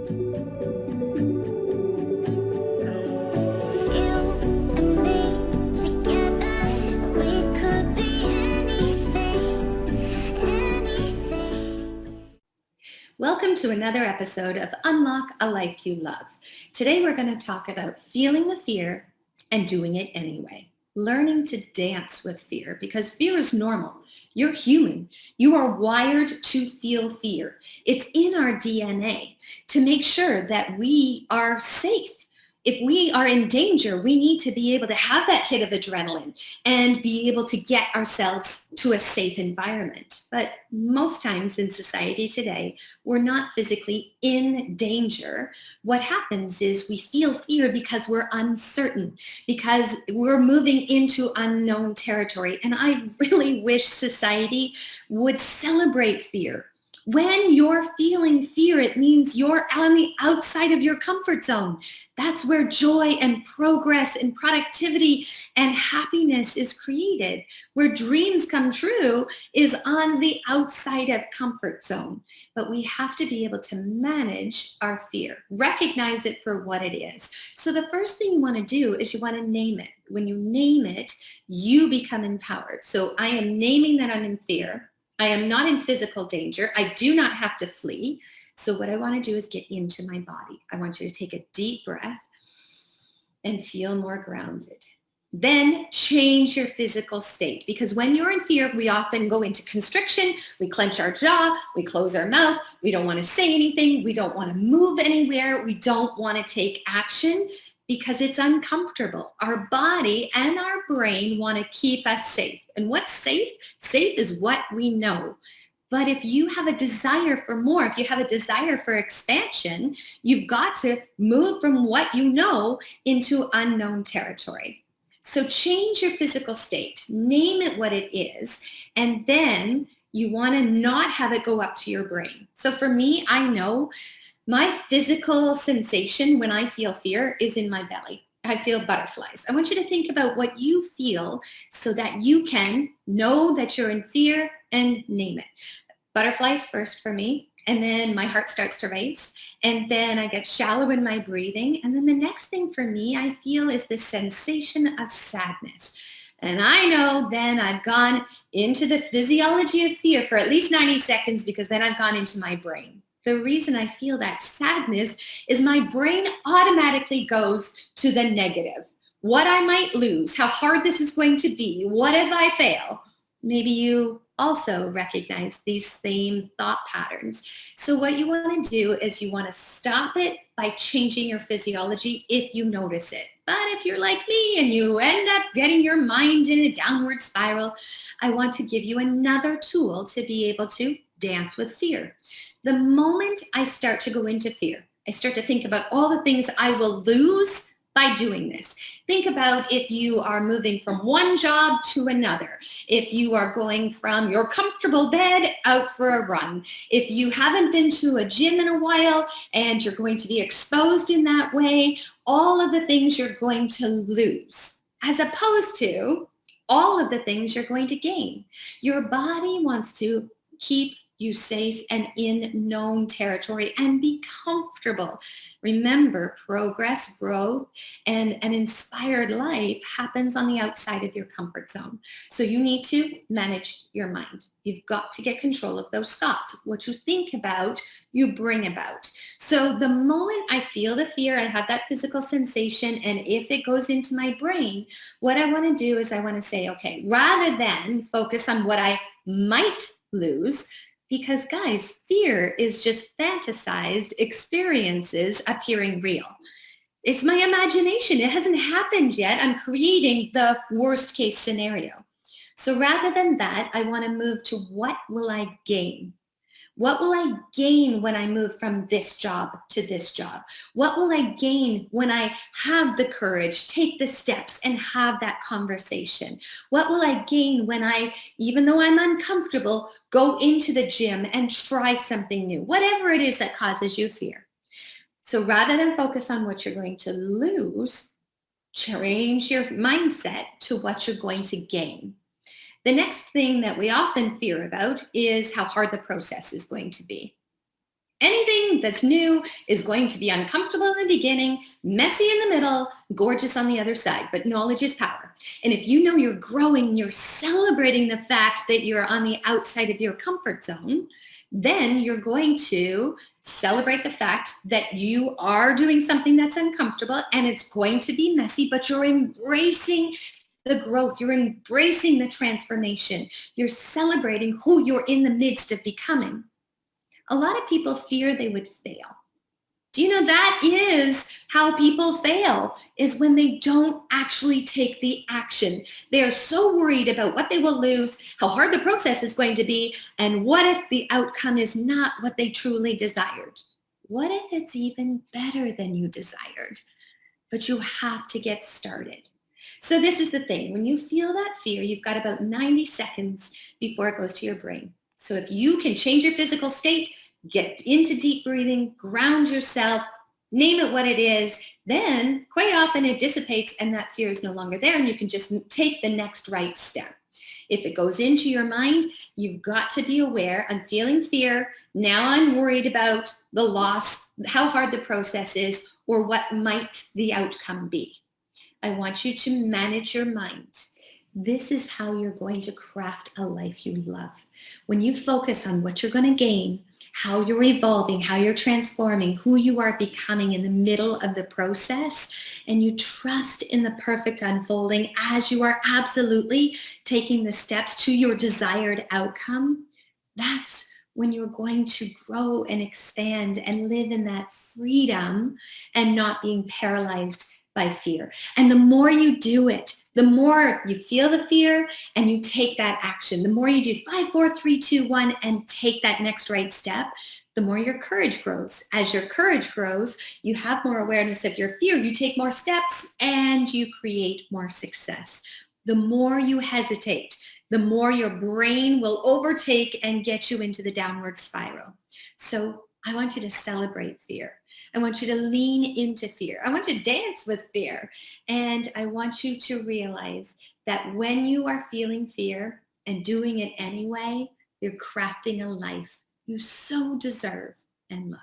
Welcome to another episode of Unlock a Life You Love. Today we're going to talk about feeling the fear and doing it anyway. Learning to dance with fear, because fear is normal. You're human. You are wired to feel fear. It's in our DNA to make sure that we are safe. If we are in danger, we need to be able to have that hit of adrenaline and be able to get ourselves to a safe environment. But most times in society today, we're not physically in danger. What happens is we feel fear because we're uncertain, because we're moving into unknown territory. And I really wish society would celebrate fear. When you're feeling fear, it means you're on the outside of your comfort zone. That's where joy and progress and productivity and happiness is created. Where dreams come true is on the outside of comfort zone. But we have to be able to manage our fear, recognize it for what it is. So the first thing you want to do is you want to name it. When you name it, you become empowered. So I am naming that I'm in fear. I am not in physical danger. I do not have to flee. So what I want to do is get into my body. I want you to take a deep breath and feel more grounded. Then change your physical state, because when you're in fear, we often go into constriction. We clench our jaw. We close our mouth. We don't want to say anything. We don't want to move anywhere. We don't want to take action because it's uncomfortable. Our body and our brain want to keep us safe. And what's safe? Safe is what we know. But if you have a desire for more, if you have a desire for expansion, you've got to move from what you know into unknown territory. So change your physical state, name it what it is, and then you want to not have it go up to your brain. So for me, I know my physical sensation when I feel fear is in my belly. I feel butterflies. I want you to think about what you feel so that you can know that you're in fear and name it. Butterflies first for me, and then my heart starts to race, and then I get shallow in my breathing, and then the next thing for me I feel is this sensation of sadness. And I know then I've gone into the physiology of fear for at least 90 seconds, because then I've gone into my brain. The reason I feel that sadness is my brain automatically goes to the negative. What I might lose, how hard this is going to be, what if I fail? Maybe you also recognize these same thought patterns. So what you want to do is you want to stop it by changing your physiology if you notice it. But if you're like me and you end up getting your mind in a downward spiral, I want to give you another tool to be able to dance with fear. The moment I start to go into fear, I start to think about all the things I will lose by doing this. Think about if you are moving from one job to another, if you are going from your comfortable bed out for a run, if you haven't been to a gym in a while and you're going to be exposed in that way, all of the things you're going to lose, as opposed to all of the things you're going to gain. Your body wants to keep you safe and in known territory and be comfortable. Remember, progress, growth, and an inspired life happens on the outside of your comfort zone. So you need to manage your mind. You've got to get control of those thoughts. What you think about, you bring about. So the moment I feel the fear, I have that physical sensation, and if it goes into my brain, what I want to do is I want to say, okay, rather than focus on what I might lose, because guys, fear is just fantasized experiences appearing real. It's my imagination. It hasn't happened yet. I'm creating the worst case scenario. So rather than that, I want to move to what will I gain? What will I gain when I move from this job to this job? What will I gain when I have the courage, take the steps, and have that conversation? What will I gain when I, even though I'm uncomfortable, go into the gym and try something new? Whatever it is that causes you fear. So rather than focus on what you're going to lose, change your mindset to what you're going to gain. The next thing that we often fear about is how hard the process is going to be. Anything that's new is going to be uncomfortable in the beginning, messy in the middle, gorgeous on the other side, but knowledge is power. And if you know you're growing, you're celebrating the fact that you're on the outside of your comfort zone, then you're going to celebrate the fact that you are doing something that's uncomfortable and it's going to be messy, but you're embracing the growth. You're embracing the transformation. You're celebrating who you're in the midst of becoming. A lot of people fear they would fail. Do you know that is how people fail, is when they don't actually take the action. They are so worried about what they will lose, how hard the process is going to be, and what if the outcome is not what they truly desired? What if it's even better than you desired? But you have to get started. So this is the thing. When you feel that fear, you've got about 90 seconds before it goes to your brain. So if you can change your physical state, get into deep breathing, ground yourself, name it what it is, then quite often it dissipates and that fear is no longer there and you can just take the next right step. If it goes into your mind, you've got to be aware, I'm feeling fear, now I'm worried about the loss, how hard the process is, or what might the outcome be. I want you to manage your mind. This is how you're going to craft a life you love. When you focus on what you're going to gain, how you're evolving, how you're transforming, who you are becoming in the middle of the process, and you trust in the perfect unfolding as you are absolutely taking the steps to your desired outcome, that's when you're going to grow and expand and live in that freedom and not being paralyzed by fear. And the more you do it, the more you feel the fear and you take that action. The more you do 5, 4, 3, 2, 1 and take that next right step, the more your courage grows. As your courage grows, you have more awareness of your fear. You take more steps and you create more success. The more you hesitate, the more your brain will overtake and get you into the downward spiral. So I want you to celebrate fear. I want you to lean into fear. I want you to dance with fear. And I want you to realize that when you are feeling fear and doing it anyway, you're crafting a life you so deserve and love.